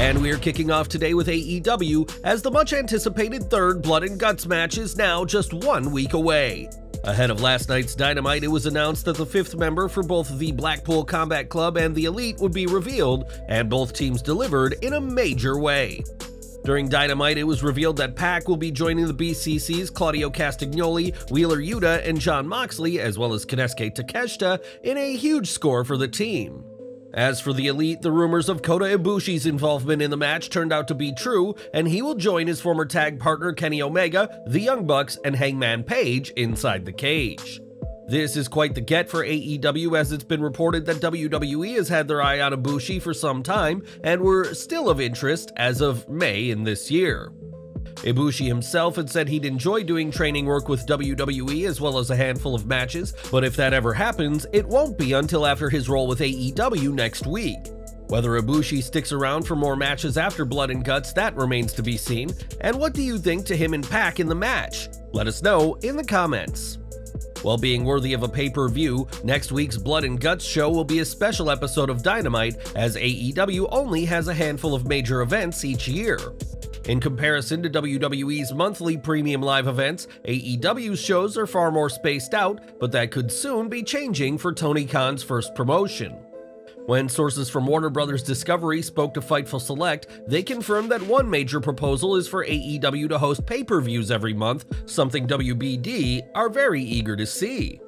And we're kicking off today with AEW, as the much-anticipated third Blood and Guts match is now just 1 week away. Ahead of last night's Dynamite, it was announced that the fifth member for both the Blackpool Combat Club and the Elite would be revealed, and both teams delivered in a major way. During Dynamite, it was revealed that PAC will be joining the BCC's Claudio Castagnoli, Wheeler Yuta, and Jon Moxley, as well as Konosuke Takeshita, in a huge score for the team. As for the Elite, the rumors of Kota Ibushi's involvement in the match turned out to be true, and he will join his former tag partner Kenny Omega, the Young Bucks, and Hangman Page inside the cage. This is quite the get for AEW, as it's been reported that WWE has had their eye on Ibushi for some time and were still of interest as of May in this year. Ibushi himself had said he'd enjoy doing training work with WWE as well as a handful of matches, but if that ever happens, it won't be until after his role with AEW next week. Whether Ibushi sticks around for more matches after Blood and Guts, that remains to be seen. And what do you think to him and PAC in the match? Let us know in the comments. While being worthy of a pay-per-view, next week's Blood and Guts show will be a special episode of Dynamite, as AEW only has a handful of major events each year. In comparison to WWE's monthly premium live events, AEW's shows are far more spaced out, but that could soon be changing for Tony Khan's first promotion. When sources from Warner Bros. Discovery spoke to Fightful Select, they confirmed that one major proposal is for AEW to host pay-per-views every month, something WBD are very eager to see.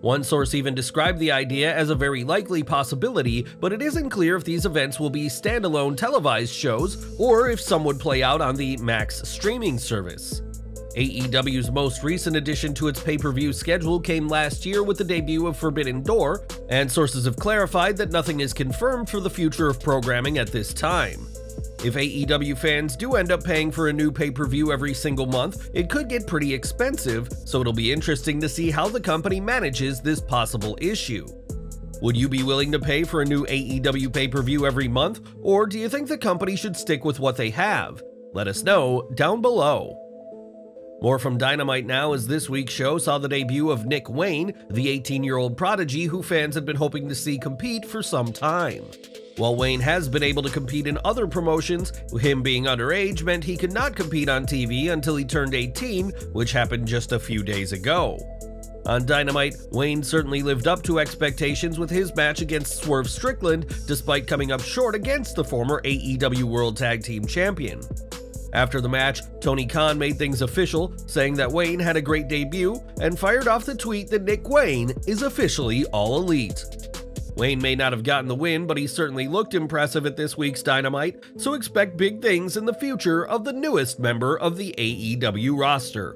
One source even described the idea as a very likely possibility, but it isn't clear if these events will be standalone televised shows or if some would play out on the Max streaming service. AEW's most recent addition to its pay-per-view schedule came last year with the debut of Forbidden Door, and sources have clarified that nothing is confirmed for the future of programming at this time. If AEW fans do end up paying for a new pay-per-view every single month, it could get pretty expensive, so it'll be interesting to see how the company manages this possible issue. Would you be willing to pay for a new AEW pay-per-view every month, or do you think the company should stick with what they have? Let us know down below. More from Dynamite now, as this week's show saw the debut of Nick Wayne, the 18-year-old prodigy who fans had been hoping to see compete for some time. While Wayne has been able to compete in other promotions, him being underage meant he could not compete on TV until he turned 18, which happened just a few days ago. On Dynamite, Wayne certainly lived up to expectations with his match against Swerve Strickland, despite coming up short against the former AEW World Tag Team Champion. After the match, Tony Khan made things official, saying that Wayne had a great debut, and fired off the tweet that Nick Wayne is officially All Elite. Wayne may not have gotten the win, but he certainly looked impressive at this week's Dynamite, so expect big things in the future of the newest member of the AEW roster.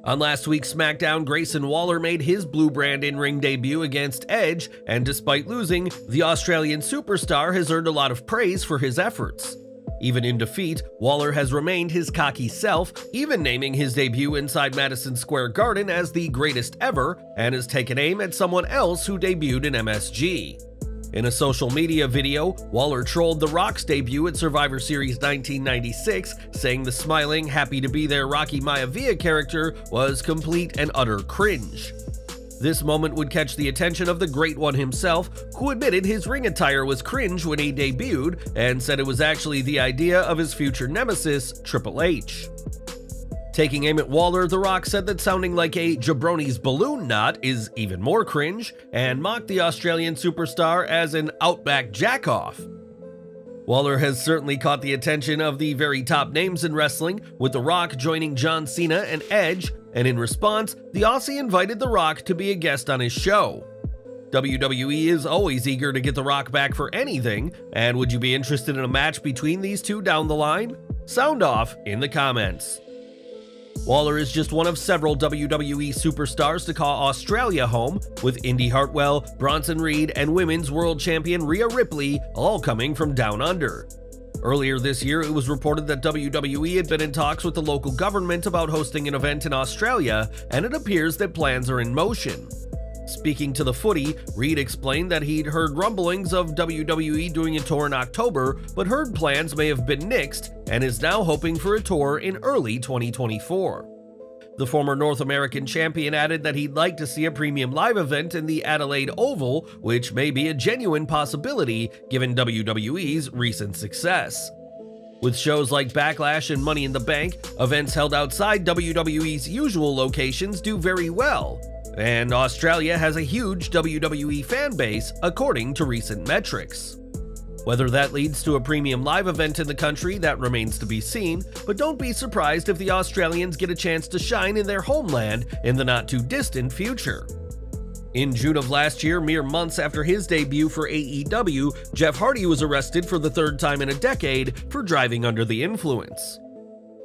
On last week's SmackDown, Grayson Waller made his Blue Brand in-ring debut against Edge, and despite losing, the Australian superstar has earned a lot of praise for his efforts. Even in defeat, Waller has remained his cocky self, even naming his debut inside Madison Square Garden as the greatest ever, and has taken aim at someone else who debuted in MSG. In a social media video, Waller trolled The Rock's debut at Survivor Series 1996, saying the smiling, happy-to-be-there Rocky Maivia character was complete and utter cringe. This moment would catch the attention of the Great One himself, who admitted his ring attire was cringe when he debuted, and said it was actually the idea of his future nemesis, Triple H. Taking aim at Waller, The Rock said that sounding like a jabroni's balloon knot is even more cringe, and mocked the Australian superstar as an outback jackoff. Waller has certainly caught the attention of the very top names in wrestling, with The Rock joining John Cena and Edge, and in response, the Aussie invited The Rock to be a guest on his show. WWE is always eager to get The Rock back for anything, and would you be interested in a match between these two down the line? Sound off in the comments. Waller is just one of several WWE superstars to call Australia home, with Indy Hartwell, Bronson Reed, and Women's World Champion Rhea Ripley all coming from down under. Earlier this year, it was reported that WWE had been in talks with the local government about hosting an event in Australia, and it appears that plans are in motion. Speaking to The Footy, Reed explained that he'd heard rumblings of WWE doing a tour in October, but heard plans may have been nixed, and is now hoping for a tour in early 2024. The former North American champion added that he'd like to see a premium live event in the Adelaide Oval, which may be a genuine possibility given WWE's recent success. With shows like Backlash and Money in the Bank, events held outside WWE's usual locations do very well, and Australia has a huge WWE fan base according to recent metrics. Whether that leads to a premium live event in the country, that remains to be seen, but don't be surprised if the Australians get a chance to shine in their homeland in the not-too-distant future. In June of last year, mere months after his debut for AEW, Jeff Hardy was arrested for the third time in a decade for driving under the influence.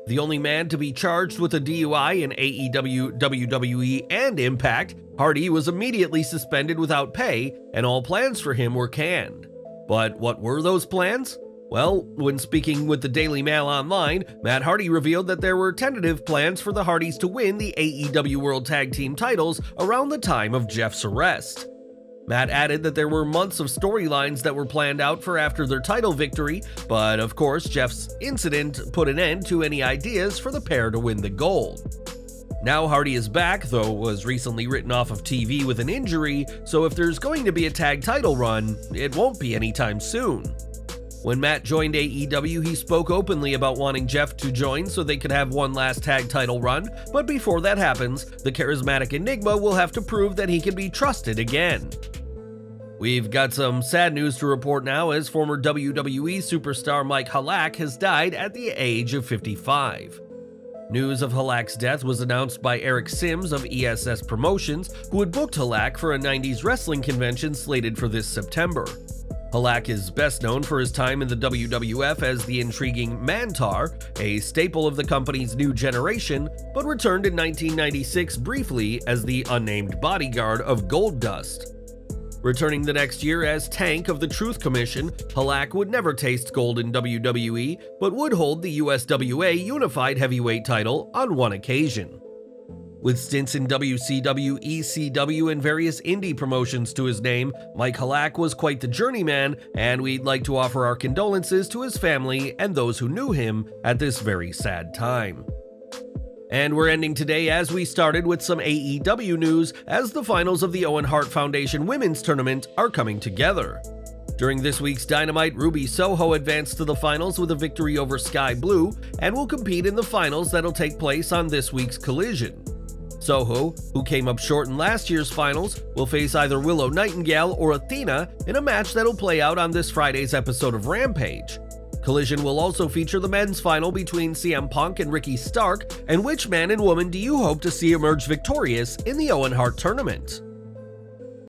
The only man to be charged with a DUI in AEW, WWE, and Impact, Hardy was immediately suspended without pay, and all plans for him were canned. But what were those plans? Well, when speaking with the Daily Mail Online, Matt Hardy revealed that there were tentative plans for the Hardys to win the AEW World Tag Team titles around the time of Jeff's arrest. Matt added that there were months of storylines that were planned out for after their title victory, but of course Jeff's incident put an end to any ideas for the pair to win the gold. Now Hardy is back, though was recently written off of TV with an injury, so if there's going to be a tag title run, it won't be anytime soon. When Matt joined AEW, he spoke openly about wanting Jeff to join so they could have one last tag title run, but before that happens, the charismatic Enigma will have to prove that he can be trusted again. We've got some sad news to report now, as former WWE superstar Mike Halac has died at the age of 55. News of Halac's death was announced by Eric Sims of ESS Promotions, who had booked Halac for a 90s wrestling convention slated for this September. Halac is best known for his time in the WWF as the intriguing Mantar, a staple of the company's new generation, but returned in 1996 briefly as the unnamed bodyguard of Goldust. Returning the next year as Tank of the Truth Commission, Halac would never taste gold in WWE, but would hold the USWA Unified Heavyweight title on one occasion. With stints in WCW, ECW, and various indie promotions to his name, Mike Halac was quite the journeyman, and we'd like to offer our condolences to his family and those who knew him at this very sad time. And we're ending today as we started with some AEW news, as the finals of the Owen Hart Foundation Women's Tournament are coming together. During this week's Dynamite, Ruby Soho advanced to the finals with a victory over Sky Blue, and will compete in the finals that'll take place on this week's Collision. Soho, who came up short in last year's finals, will face either Willow Nightingale or Athena in a match that'll play out on this Friday's episode of Rampage. Collision will also feature the men's final between CM Punk and Ricky Stark, and which man and woman do you hope to see emerge victorious in the Owen Hart tournament?